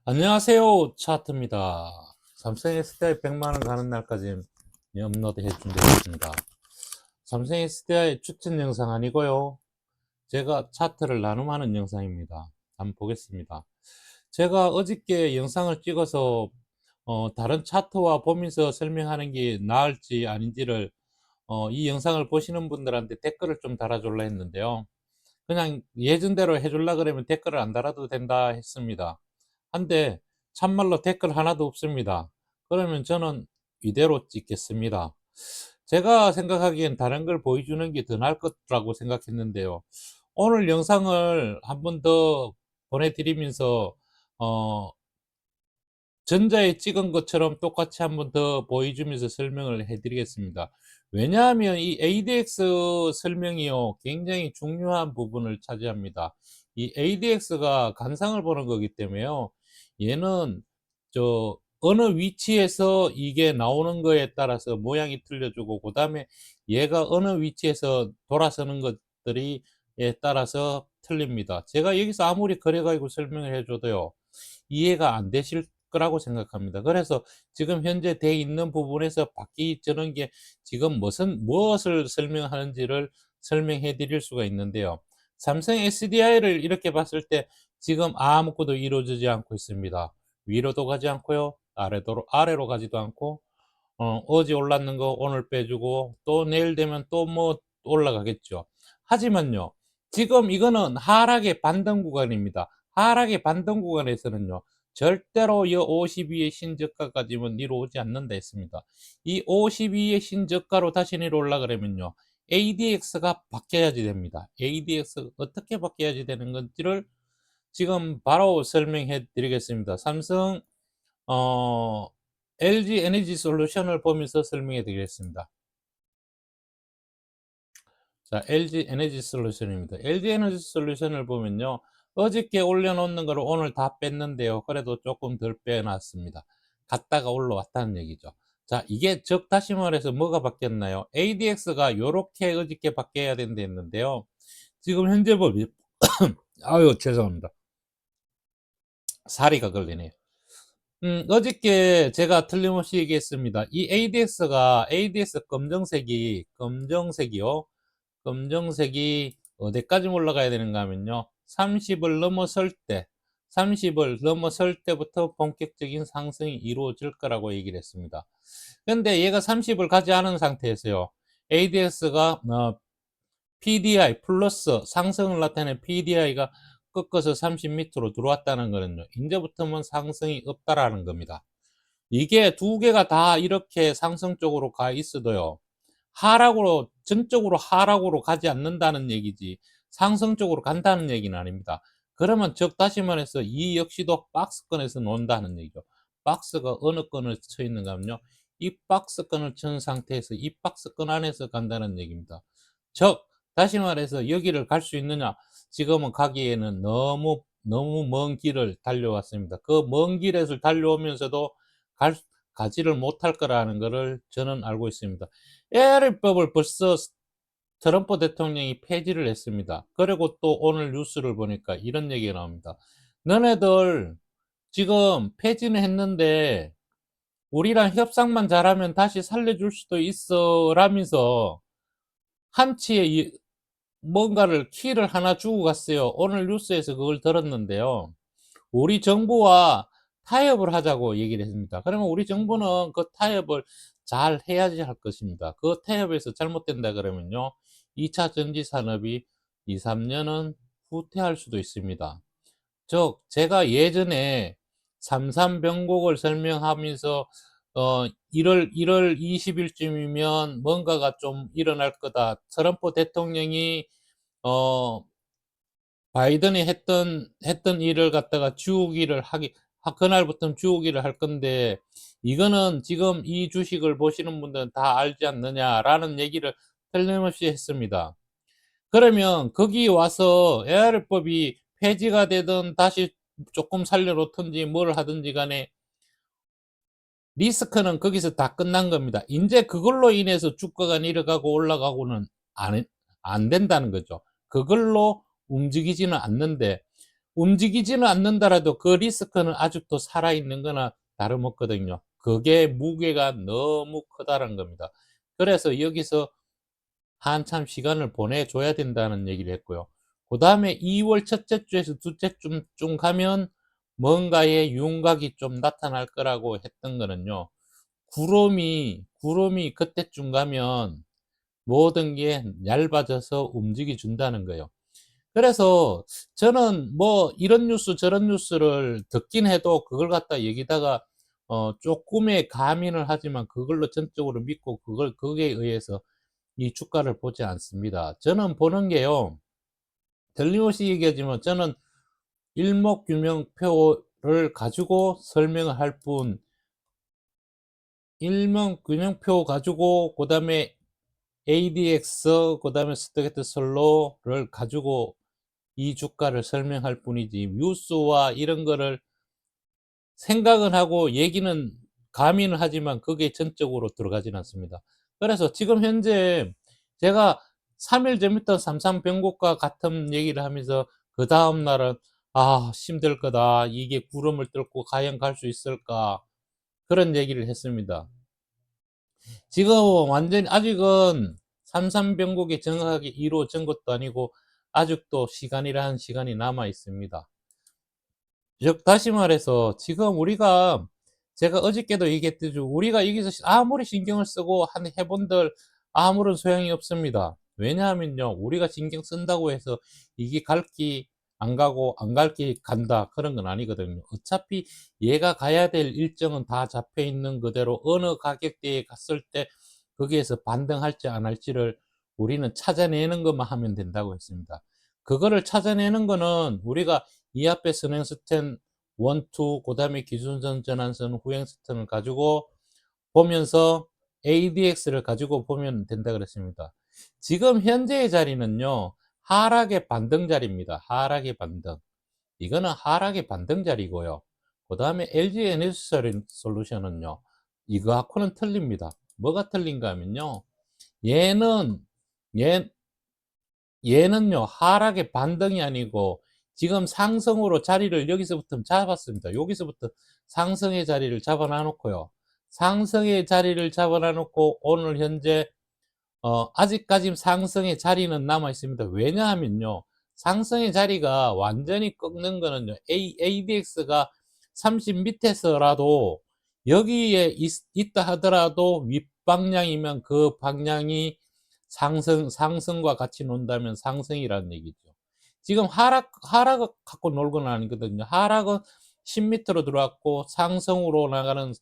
안녕하세요. 차트입니다. 삼성 SDI 100만원 가는 날까지 업로드 해준다겠습니다. 삼성 SDI 추천 영상 아니고요. 제가 차트를 나눔하는 영상입니다. 한번 보겠습니다. 제가 어저께 영상을 찍어서 다른 차트와 보면서 설명하는 게 나을지 아닌지를 이 영상을 보시는 분들한테 댓글을 좀 달아줄라 했는데요. 그냥 예전대로 해줄라 그러면 댓글을 안 달아도 된다 했습니다. 한데 참말로 댓글 하나도 없습니다. 그러면 저는 이대로 찍겠습니다. 제가 생각하기엔 다른 걸 보여주는 게 더 나을 거라고 생각했는데요. 오늘 영상을 한 번 더 보내드리면서 어, 전자에 찍은 것처럼 똑같이 한 번 더 보여주면서 설명을 해드리겠습니다. 왜냐하면 이 ADX 설명이요, 굉장히 중요한 부분을 차지합니다. 이 ADX가 간상을 보는 거기 때문에요. 얘는 어느 위치에서 이게 나오는 거에 따라서 모양이 틀려주고, 그 다음에 얘가 어느 위치에서 돌아서는 것들이 에 따라서 틀립니다. 제가 여기서 아무리 그래가지고 설명을 해줘도요, 이해가 안 되실 거라고 생각합니다. 그래서 지금 현재 돼 있는 부분에서 바뀌는 게 지금 무엇을 설명하는지를 설명해 드릴 수가 있는데요. 삼성 SDI를 이렇게 봤을 때 지금 아무것도 이루어지지 않고 있습니다. 위로도 가지 않고요. 아래로 가지도 않고, 어제 올랐는 거 오늘 빼주고, 또 내일 되면 또 뭐 올라가겠죠. 하지만요, 지금 이거는 하락의 반등 구간입니다. 하락의 반등 구간에서는요, 절대로 이 52의 신저가까지는 이루어지 않는다 했습니다. 이 52의 신저가로 다시 내려 올라가려면요, ADX가 바뀌어야지 됩니다. ADX가 어떻게 바뀌어야지 되는 건지를 지금 바로 설명해 드리겠습니다. 삼성 LG 에너지 솔루션을 보면서 설명해 드리겠습니다. 자, LG 에너지 솔루션입니다. LG 에너지 솔루션을 보면요, 어저께 올려놓는 거를 오늘 다 뺐는데요. 그래도 조금 덜 빼놨습니다. 갔다가 올라왔다는 얘기죠. 자, 이게 즉 다시 말해서 뭐가 바뀌었나요? ADX가 요렇게 어저께 바뀌어야 된다 했는데요. 지금 현재 보면 아유, 죄송합니다. 사리가 걸리네요. 어저께 제가 틀림없이 얘기했습니다. 이 ADX 검정색이요. 검정색이 어디까지 올라가야 되는가 하면요, 30을 넘어설 때, 30을 넘어설 때부터 본격적인 상승이 이루어질 거라고 얘기를 했습니다. 근데 얘가 30을 가지 않은 상태에서요, ADX가 PDI 플러스 상승을 나타내는 PDI가 꺾어서 30 밑으로 들어왔다는 거는요, 이제부터는 상승이 없다라는 겁니다. 이게 두 개가 다 이렇게 상승 쪽으로 가 있어도요, 전적으로 하락으로 가지 않는다는 얘기지 상승 쪽으로 간다는 얘기는 아닙니다. 그러면 즉 다시 말해서 이 역시도 박스권에서 논다는 얘기죠. 박스가 어느 건을 쳐 있는가 하면요, 이 박스권을 친 상태에서 이 박스권 안에서 간다는 얘기입니다. 즉 다시 말해서 여기를 갈 수 있느냐, 지금은 가기에는 너무 먼 길을 달려왔습니다. 그 먼 길에서 달려오면서도 가지를 못할 거라는 것을 저는 알고 있습니다. AR법을 벌써 트럼프 대통령이 폐지를 했습니다. 그리고 또 오늘 뉴스를 보니까 이런 얘기가 나옵니다. 너네들 지금 폐지는 했는데 우리랑 협상만 잘하면 다시 살려줄 수도 있어 라면서 한치의 뭔가를 키를 하나 주고 갔어요. 오늘 뉴스에서 그걸 들었는데요. 우리 정부와 타협을 하자고 얘기를 했습니다. 그러면 우리 정부는 그 타협을 잘 해야지 할 것입니다. 그 타협에서 잘못된다 그러면요, 2차 전지 산업이 2, 3년은 후퇴할 수도 있습니다. 즉 제가 예전에 삼삼병곡을 설명하면서 1월 20일쯤이면 뭔가가 좀 일어날 거다. 트럼프 대통령이 어 바이든이 했던 일을 갖다가 그날부터는 주우기를 할 건데, 이거는 지금 이 주식을 보시는 분들은 다 알지 않느냐라는 얘기를 틀림없이 했습니다. 그러면 거기 와서 AR법이 폐지가 되든 다시 조금 살려놓든지 뭘 하든지 간에 리스크는 거기서 다 끝난 겁니다. 이제 그걸로 인해서 주가가 내려가고 올라가고는 안 된다는 거죠. 그걸로 움직이지는 않는데, 움직이지는 않는다라도 그 리스크는 아직도 살아있는 거나 다름없거든요. 그게 무게가 너무 크다는 겁니다. 그래서 여기서 한참 시간을 보내줘야 된다는 얘기를 했고요. 그 다음에 2월 첫째 주에서 둘째 주쯤 가면 뭔가의 윤곽이 좀 나타날 거라고 했던 거는요. 구름이 그때쯤 가면 모든 게 얇아져서 움직여 준다는 거예요. 그래서 저는 뭐 이런 뉴스 저런 뉴스를 듣긴 해도 그걸 갖다 여기다가 쪼끔의 가민을 하지만 그걸로 전적으로 믿고 거기에 의해서 이 주가를 보지 않습니다. 저는 보는 게요. 틀림없이 얘기하지만 저는 일목균형표를 가지고 설명을 할 뿐, 일목균형표 가지고 그다음에 ADX 그다음에 스토캐스틱 슬로우를 가지고 이 주가를 설명할 뿐이지 뉴스와 이런 거를 생각은 하고 얘기는 가미는 하지만 그게 전적으로 들어가진 않습니다. 그래서 지금 현재 제가 3일 전부터 삼성병국과 같은 얘기를 하면서 그 다음 날은 힘들 거다. 이게 구름을 뚫고 과연 갈 수 있을까? 그런 얘기를 했습니다. 지금 완전히 아직은 삼삼병국이 정확하게 이루어진 것도 아니고 아직도 시간이라는 시간이 남아 있습니다. 즉 다시 말해서 지금 우리가 제가 어저께도 얘기했듯이 우리가 여기서 아무리 신경을 쓰고 해본들 아무런 소용이 없습니다. 왜냐하면요 우리가 신경 쓴다고 해서 이게 갈 길 안 가고 안 갈 길 간다 그런 건 아니거든요. 어차피 얘가 가야 될 일정은 다 잡혀 있는 그대로 어느 가격대에 갔을 때 거기에서 반등할지 안 할지를 우리는 찾아내는 것만 하면 된다고 했습니다. 그거를 찾아내는 거는 우리가 이 앞에 선행스텐 1, 2, 그 다음에 기준선 전환선 후행스텐을 가지고 보면서 ADX를 가지고 보면 된다 그랬습니다. 지금 현재의 자리는요, 하락의 반등 자리입니다. 하락의 반등. 이거는 하락의 반등 자리고요. 그 다음에 LG 에너지 솔루션은요, 이거하고는 틀립니다. 뭐가 틀린가 하면요, 얘는, 얘, 얘는요 하락의 반등이 아니고 지금 상승으로 자리를 여기서부터 잡았습니다. 여기서부터 상승의 자리를 잡아 놔놓고요. 상승의 자리를 잡아 놔놓고 오늘 현재 아직까지 상승의 자리는 남아 있습니다. 왜냐하면요 상승의 자리가 완전히 꺾는 거는요 ADX가 30 밑에서라도 여기에 있다 하더라도 윗방향이면 그 방향이 상승과 같이 논다면 상승이라는 얘기죠. 지금 하락 갖고 놀고는 아니거든요. 하락은 10m로 들어왔고 상승으로 나가는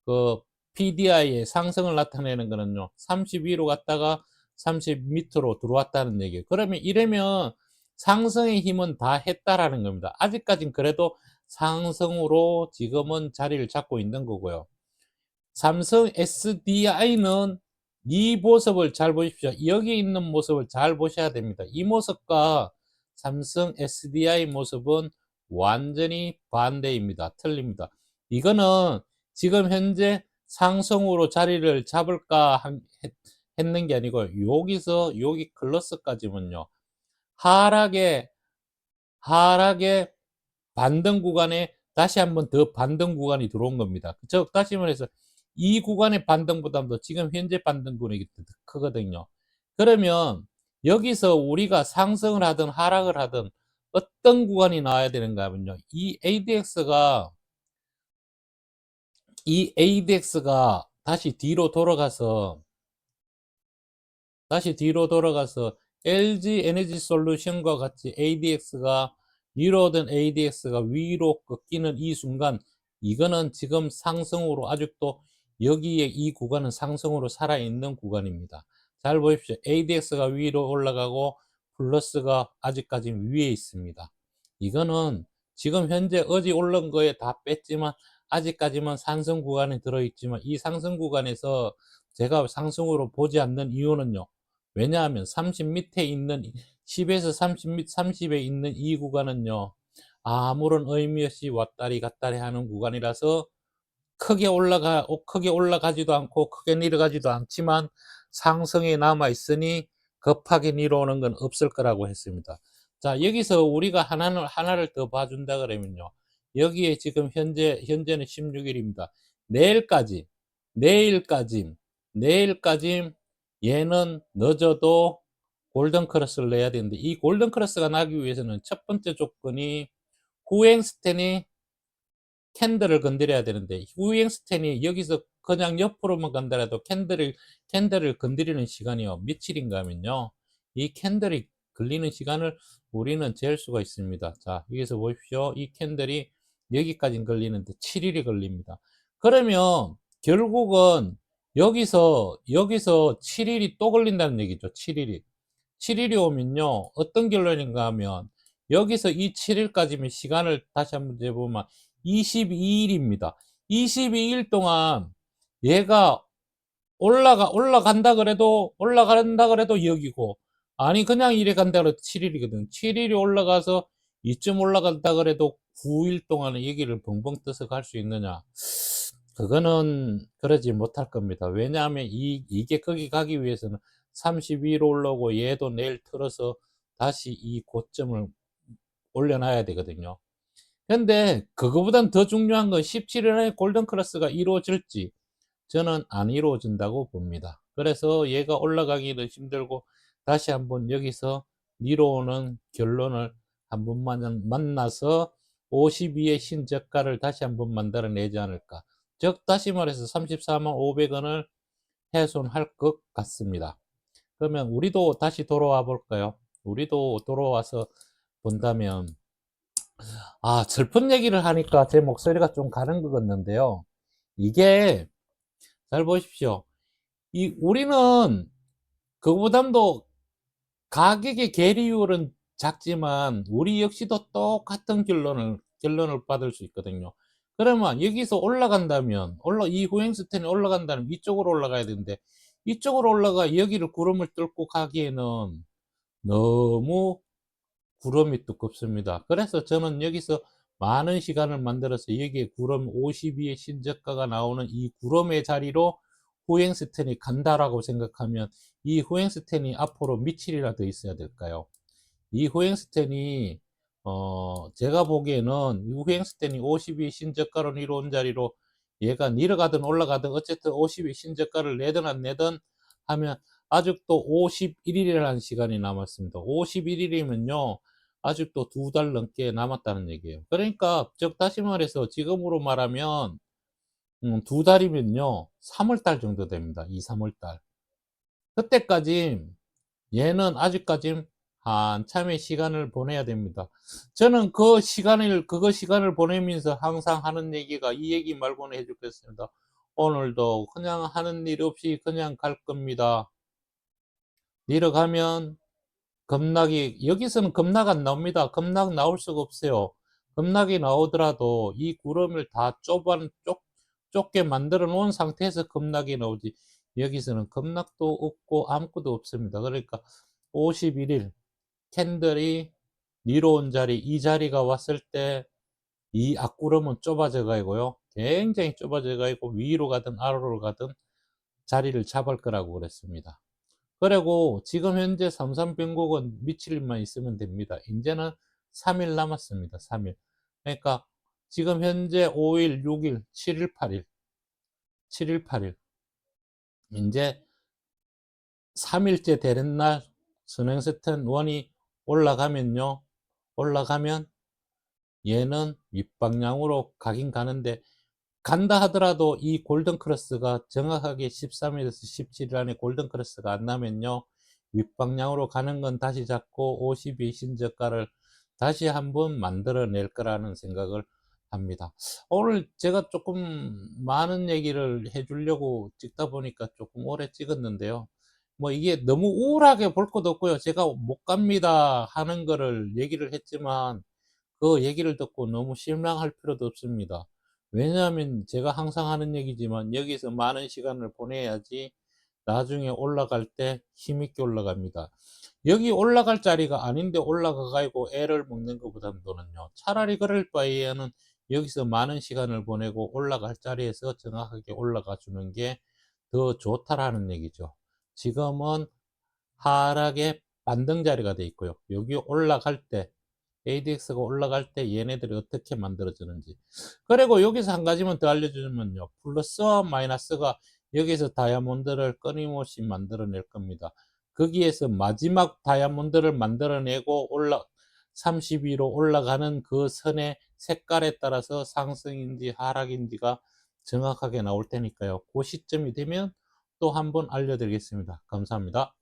그 PDI의 상승을 나타내는 거는요. 32로 갔다가 30 밑으로 들어왔다는 얘기예요. 그러면 이러면 상승의 힘은 다 했다라는 겁니다. 아직까진 그래도 상승으로 지금은 자리를 잡고 있는 거고요. 삼성 SDI는 이 모습을 잘 보십시오. 여기 있는 모습을 잘 보셔야 됩니다. 이 모습과 삼성 SDI 모습은 완전히 반대입니다. 틀립니다. 이거는 지금 현재 상승으로 자리를 잡을까 했는 게 아니고 여기서 여기 클러스까지는요. 하락의 반등 구간에 다시 한번 더 반등 구간이 들어온 겁니다. 즉 다시 말해서 이 구간의 반등보다도 지금 현재 반등 구간이 더 크거든요. 그러면 여기서 우리가 상승을 하든 하락을 하든 어떤 구간이 나와야 되는가 하면요. 이 ADX가 다시 뒤로 돌아가서 LG 에너지 솔루션과 같이 ADX가 위로든 ADX가 위로 꺾이는 이 순간 이거는 지금 상승으로 아직도 여기에 이 구간은 상승으로 살아있는 구간입니다. 잘 보십시오. ADX가 위로 올라가고 플러스가 아직까지 위에 있습니다. 이거는 지금 현재 어제 올른 거에 다 뺐지만 아직까지만 상승 구간에 들어있지만 이 상승 구간에서 제가 상승으로 보지 않는 이유는요. 왜냐하면 30 밑에 있는 10에서 30에 있는 이 구간은요. 아무런 의미 없이 왔다리 갔다리 하는 구간이라서 크게 올라가지도 않고 크게 내려가지도 않지만 상승에 남아 있으니 급하게 내려오는 건 없을 거라고 했습니다. 자, 여기서 우리가 하나를 더 봐준다 그러면요. 여기에 지금 현재는 16일입니다. 내일까지, 내일까지, 내일까지 얘는 늦어도 골든크로스를 내야 되는데, 이 골든크로스가 나기 위해서는 첫 번째 조건이 후행스텐이 캔들을 건드려야 되는데, 후행스텐이 여기서 그냥 옆으로만 간다라도 캔들을 건드리는 시간이요. 며칠인가 하면요. 이 캔들이 걸리는 시간을 우리는 잴 수가 있습니다. 자, 여기서 보십시오. 이 캔들이 여기까지 걸리는데 7일이 걸립니다. 그러면 결국은 여기서 7일이 또 걸린다는 얘기죠. 7일이. 7일이 오면요. 어떤 결론인가 하면 여기서 이 7일까지면 시간을 다시 한번 재보면 22일입니다. 22일 동안 얘가 올라간다 그래도 여기고, 아니 그냥 이래 간다 그래도 7일이거든. 7일이 올라가서 이쯤 올라간다 그래도 9일 동안은 여기를 벙벙 떠서 갈 수 있느냐? 그거는 그러지 못할 겁니다. 왜냐하면 이게 거기 가기 위해서는 32일 올라오고 얘도 내일 틀어서 다시 이 고점을 올려놔야 되거든요. 근데 그거보단 더 중요한 건 17일 안에 골든크로스가 이루어질지 저는 안 이루어진다고 봅니다. 그래서 얘가 올라가기도 힘들고 다시 한번 여기서 미뤄오는 결론을 한번 만나서 52의 신저가를 다시 한번 만들어내지 않을까. 즉 다시 말해서 34만 500원을 훼손할 것 같습니다. 그러면 우리도 다시 돌아와 볼까요? 우리도 돌아와서 본다면, 슬픈 얘기를 하니까 제 목소리가 좀 가는 것 같는데요. 이게 잘 보십시오. 우리는 그거보담도 가격의 괴리율은 작지만 우리 역시도 똑같은 결론을 받을 수 있거든요. 그러면 여기서 올라간다면, 이 후행스텐이 올라간다면 이쪽으로 올라가야 되는데, 이쪽으로 올라가 여기를 구름을 뚫고 가기에는 너무 구름이 두껍습니다. 그래서 저는 여기서 많은 시간을 만들어서 여기에 구름 52의 신저가가 나오는 이 구름의 자리로 후행스텐이 간다라고 생각하면, 이 후행스텐이 앞으로 며칠이나 더 있어야 될까요? 이 후행스텐이 제가 보기에는 이 후행스텐이 52 신저가로 이루어온 자리로 얘가 내려가든 올라가든 어쨌든 52 신저가를 내든 안 내든 하면 아직도 51일이라는 시간이 남았습니다. 51일이면요 아직도 2달 넘게 남았다는 얘기예요. 그러니까 즉 다시 말해서 지금으로 말하면 2달이면요 3월달 정도 됩니다. 2, 3월달. 그때까지 얘는 아직까지 한참의 시간을 보내야 됩니다. 저는 그거 시간을 보내면서 항상 하는 얘기가 이 얘기 말고는 해주겠습니다. 오늘도 그냥 하는 일 없이 그냥 갈 겁니다. 내려가면 여기서는 급락 안 나옵니다. 급락 나올 수가 없어요. 급락이 나오더라도 이 구름을 다 좁게 만들어 놓은 상태에서 급락이 나오지, 여기서는 급락도 없고 아무것도 없습니다. 그러니까 51일 캔들이 위로 온 자리, 이 자리가 왔을 때 이 앞구름은 좁아져 가고요. 굉장히 좁아져 가고 위로 가든 아래로 가든 자리를 잡을 거라고 그랬습니다. 그리고 지금 현재 삼삼병국은 며칠만 있으면 됩니다. 이제는 3일 남았습니다. 3일. 그러니까 지금 현재 5일, 6일, 7일, 8일, 7일, 8일. 이제 3일째 되는 날 선행스텐 1이 올라가면요. 올라가면 얘는 윗방향으로 가긴 가는데, 간다 하더라도 이 골든크로스가 정확하게 13일에서 17일 안에 골든크로스가 안 나면요 윗방향으로 가는 건 다시 잡고 52 신저가를 다시 한번 만들어낼 거라는 생각을 합니다. 오늘 제가 조금 많은 얘기를 해주려고 찍다 보니까 조금 오래 찍었는데요. 뭐 이게 너무 우울하게 볼 것도 없고요. 제가 못 갑니다 하는 거를 얘기를 했지만 그 얘기를 듣고 너무 실망할 필요도 없습니다. 왜냐하면 제가 항상 하는 얘기지만 여기서 많은 시간을 보내야지 나중에 올라갈 때 힘있게 올라갑니다. 여기 올라갈 자리가 아닌데 올라가 가지고 애를 먹는 것보다는요 차라리 그럴 바에는 여기서 많은 시간을 보내고 올라갈 자리에서 정확하게 올라가 주는 게 더 좋다라는 얘기죠. 지금은 하락의 반등 자리가 돼 있고요. 여기 올라갈 때 ADX가 올라갈 때 얘네들이 어떻게 만들어지는지. 그리고 여기서 한 가지만 더 알려주면요. 플러스와 마이너스가 여기서 다이아몬드를 끊임없이 만들어낼 겁니다. 거기에서 마지막 다이아몬드를 만들어내고 32로 올라가는 그 선의 색깔에 따라서 상승인지 하락인지가 정확하게 나올 테니까요. 그 시점이 되면 또 한번 알려드리겠습니다. 감사합니다.